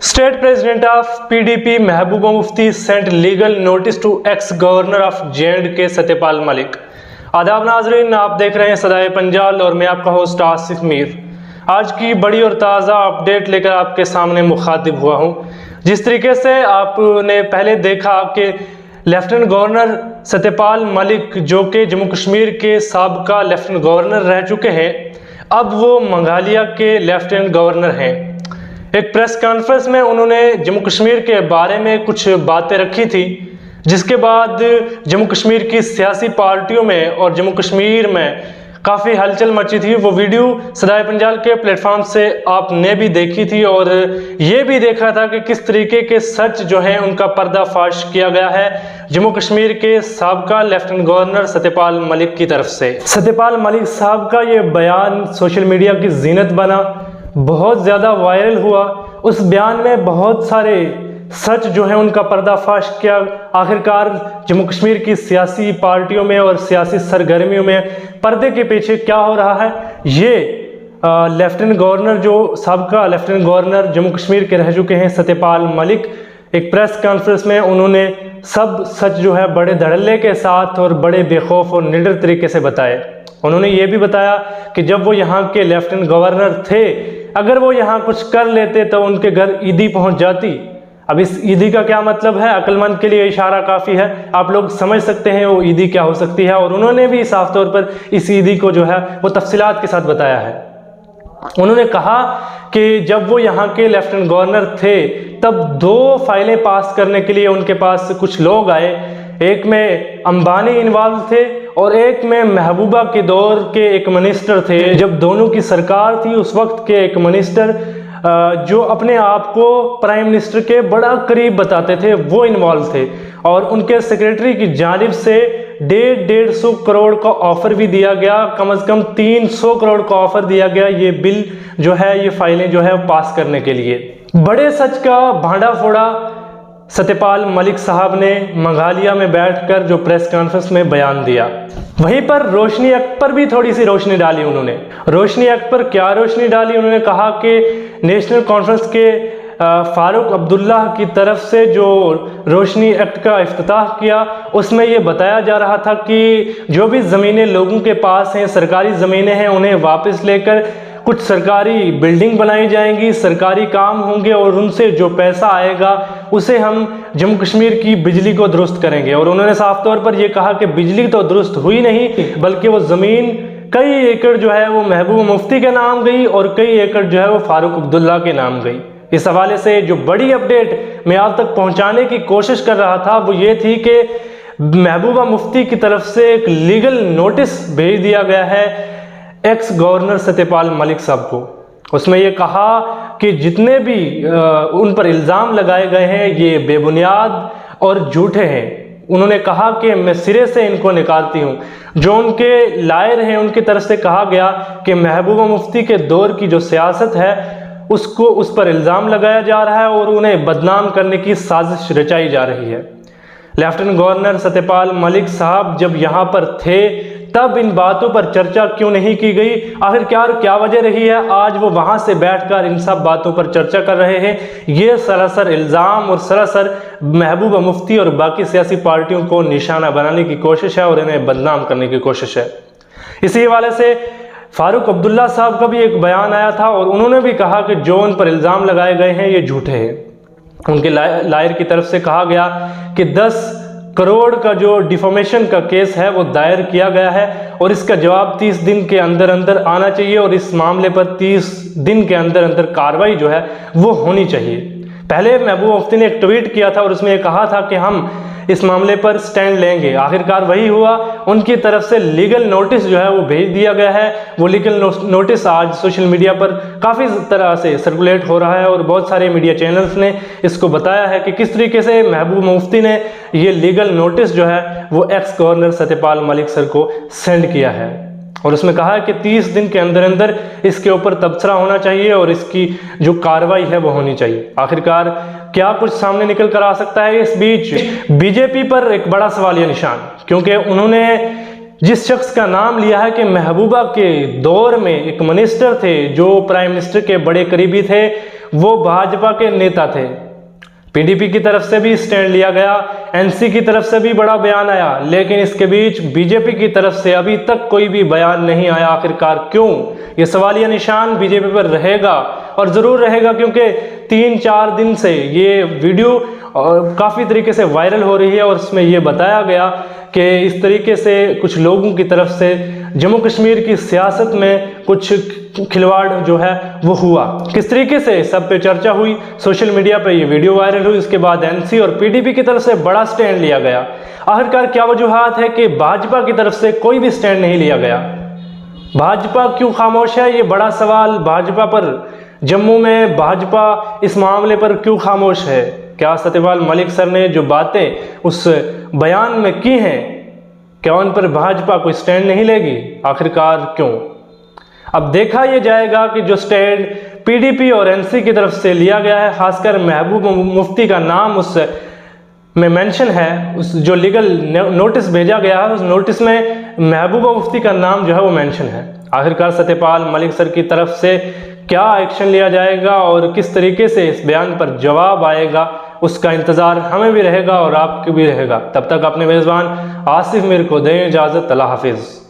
State President of PDP Mehbooba Mufti sent legal notice to ex-governor of J&K Satyapal Malik. आदाब नाजरीन, आप देख रहे हैं सदाए पंजाब और मैं आपका होस्ट आसिफ मीर। आज की बड़ी और ताज़ा अपडेट लेकर आपके सामने मुखातिब हुआ हूं। जिस तरीके से आपने पहले देखा कि लेफ्टिनेंट गवर्नर सत्यपाल मलिक जो कि जम्मू कश्मीर के साबका लेफ्टिनेंट गवर्नर रह चुके हैं, अब वो मेघालय के लेफ्टिनेंट गवर्नर हैं। एक प्रेस कॉन्फ्रेंस में उन्होंने जम्मू कश्मीर के बारे में कुछ बातें रखी थी, जिसके बाद जम्मू कश्मीर की सियासी पार्टियों में और जम्मू कश्मीर में काफ़ी हलचल मची थी। वो वीडियो सदाए पंजाब के प्लेटफॉर्म से आपने भी देखी थी और ये भी देखा था कि किस तरीके के सच जो है उनका पर्दाफाश किया गया है जम्मू कश्मीर के साबका लेफ्टिनेंट गवर्नर सत्यपाल मलिक की तरफ से। सत्यपाल मलिक साहब का ये बयान सोशल मीडिया की जीनत बना, बहुत ज़्यादा वायरल हुआ। उस बयान में बहुत सारे सच जो है उनका पर्दाफाश किया। आखिरकार जम्मू कश्मीर की सियासी पार्टियों में और सियासी सरगर्मियों में पर्दे के पीछे क्या हो रहा है, ये लेफ्टिनेंट गवर्नर जो साबका लेफ्टिनेंट गवर्नर जम्मू कश्मीर के रह चुके हैं सत्यपाल मलिक, एक प्रेस कॉन्फ्रेंस में उन्होंने सब सच जो है बड़े धड़ल्ले के साथ और बड़े बेखौफ और निडर तरीके से बताए। उन्होंने ये भी बताया कि जब वो यहाँ के लेफ्टिनेंट गवर्नर थे, अगर वो यहाँ कुछ कर लेते तो उनके घर ईदी पहुँच जाती। अब इस ईदी का क्या मतलब है, अक्लमंद के लिए इशारा काफ़ी है, आप लोग समझ सकते हैं वो ईदी क्या हो सकती है। और उन्होंने भी साफ तौर पर इस ईदी को जो है वो तफसीलात के साथ बताया है। उन्होंने कहा कि जब वो यहाँ के लेफ्टिनेंट गवर्नर थे तब 2 फाइलें पास करने के लिए उनके पास कुछ लोग आए। एक में अंबानी इन्वॉल्व थे और एक में महबूबा के दौर के एक मिनिस्टर थे। जब दोनों की सरकार थी उस वक्त के एक मिनिस्टर जो अपने आप को प्राइम मिनिस्टर के बड़ा करीब बताते थे, वो इन्वॉल्व थे और उनके सेक्रेटरी की जानिब से 150 करोड़ का ऑफर भी दिया गया, कम से कम 300 करोड़ का ऑफर दिया गया ये बिल जो है, ये फाइलें जो है पास करने के लिए। बड़े सच का भांडा फोड़ा सत्यपाल मलिक साहब ने मेघालय में बैठकर जो प्रेस कॉन्फ्रेंस में बयान दिया। वहीं पर रोशनी एक्ट पर भी थोड़ी सी रोशनी डाली उन्होंने। रोशनी एक्ट पर क्या रोशनी डाली, उन्होंने कहा कि नेशनल कॉन्फ्रेंस के फारूक अब्दुल्ला की तरफ से जो रोशनी एक्ट का इफ्तिताह किया, उसमें ये बताया जा रहा था कि जो भी ज़मीनें लोगों के पास हैं, सरकारी ज़मीनें हैं, उन्हें वापस लेकर कुछ सरकारी बिल्डिंग बनाई जाएंगी, सरकारी काम होंगे और उनसे जो पैसा आएगा उसे हम जम्मू कश्मीर की बिजली को दुरुस्त करेंगे। और उन्होंने साफ तौर पर यह कहा कि बिजली तो दुरुस्त हुई नहीं, बल्कि वो ज़मीन कई एकड़ जो है वो महबूबा मुफ्ती के नाम गई और कई एकड़ जो है वो फारूक अब्दुल्ला के नाम गई। इस हवाले से जो बड़ी अपडेट मैं आप तक पहुंचाने की कोशिश कर रहा था वो ये थी कि महबूबा मुफ्ती की तरफ से एक लीगल नोटिस भेज दिया गया है एक्स गवर्नर सत्यपाल मलिक साहब को। उसमें यह कहा कि जितने भी उन पर इल्ज़ाम लगाए गए हैं ये बेबुनियाद और झूठे हैं। उन्होंने कहा कि मैं सिरे से इनको निकालती हूँ। जो उनके लायर हैं उनकी तरफ से कहा गया कि महबूबा मुफ्ती के दौर की जो सियासत है उसको उस पर इल्ज़ाम लगाया जा रहा है और उन्हें बदनाम करने की साजिश रचाई जा रही है। लेफ्टिनेंट गवर्नर सत्यपाल मलिक साहब जब यहाँ पर थे तब इन बातों पर चर्चा क्यों नहीं की गई, आखिरकार क्या वजह रही है आज वो वहाँ से बैठकर इन सब बातों पर चर्चा कर रहे हैं। ये सरासर इल्ज़ाम और सरासर महबूबा मुफ्ती और बाकी सियासी पार्टियों को निशाना बनाने की कोशिश है और इन्हें बदनाम करने की कोशिश है। इसी हवाले से फारूक अब्दुल्ला साहब का भी एक बयान आया था और उन्होंने भी कहा कि जो उन पर इल्ज़ाम लगाए गए हैं ये झूठे हैं। उनके लायर की तरफ से कहा गया कि 10 करोड़ का जो डिफॉर्मेशन का केस है वो दायर किया गया है और इसका जवाब 30 दिन के अंदर अंदर आना चाहिए और इस मामले पर 30 दिन के अंदर अंदर कार्रवाई जो है वो होनी चाहिए। पहले महबूबा मुफ्ती ने एक ट्वीट किया था और उसमें यह कहा था कि हम इस मामले पर स्टैंड लेंगे। आखिरकार वही हुआ, उनकी तरफ से लीगल नोटिस जो है वो भेज दिया गया है। वो लीगल नोटिस आज सोशल मीडिया पर काफ़ी तरह से सर्कुलेट हो रहा है और बहुत सारे मीडिया चैनल्स ने इसको बताया है कि किस तरीके से महबूबा मुफ्ती ने ये लीगल नोटिस जो है वो x governor Satyapal Malik sir को सेंड किया है और उसमें कहा है कि 30 दिन के अंदर अंदर इसके ऊपर तबसरा होना चाहिए और इसकी जो कार्रवाई है वो होनी चाहिए। आखिरकार क्या कुछ सामने निकल कर आ सकता है। इस बीच बीजेपी पर एक बड़ा सवालिया निशान, क्योंकि उन्होंने जिस शख्स का नाम लिया है कि महबूबा के दौर में एक मिनिस्टर थे जो प्राइम मिनिस्टर के बड़े करीबी थे, वो भाजपा के नेता थे। पीडीपी की तरफ से भी स्टैंड लिया गया, एनसी की तरफ से भी बड़ा बयान आया, लेकिन इसके बीच बीजेपी की तरफ से अभी तक कोई भी बयान नहीं आया। आखिरकार क्यों? ये सवालिया निशान बीजेपी पर रहेगा और ज़रूर रहेगा, क्योंकि 3-4 दिन से ये वीडियो काफ़ी तरीके से वायरल हो रही है और उसमें ये बताया गया कि इस तरीके से कुछ लोगों की तरफ से जम्मू कश्मीर की सियासत में कुछ खिलवाड़ जो है वो हुआ। किस तरीके से सब पे चर्चा हुई, सोशल मीडिया पे ये वीडियो वायरल हुई, उसके बाद एनसी और पीडीपी की तरफ से बड़ा स्टैंड लिया गया। आखिरकार क्या वजूहात है कि भाजपा की तरफ से कोई भी स्टैंड नहीं लिया गया? भाजपा क्यों खामोश है? ये बड़ा सवाल भाजपा पर, जम्मू में भाजपा इस मामले पर क्यों खामोश है? क्या सत्यपाल मलिक सर ने जो बातें उस बयान में की हैं, क्या उन पर भाजपा कोई स्टैंड नहीं लेगी? आखिरकार क्यों? अब देखा यह जाएगा कि जो स्टैंड पीडीपी और एनसी की तरफ से लिया गया है, खासकर महबूब मुफ्ती का नाम उस में मेंशन है, उस जो लीगल नोटिस भेजा गया है उस नोटिस में महबूबा मुफ्ती का नाम जो है वो मेंशन है। आखिरकार सत्यपाल मलिक सर की तरफ से क्या एक्शन लिया जाएगा और किस तरीके से इस बयान पर जवाब आएगा, उसका इंतज़ार हमें भी रहेगा और आपको भी रहेगा। तब तक अपने मेज़बान आसिफ मीर को दें इजाज़त। अल्लाह हाफिज़।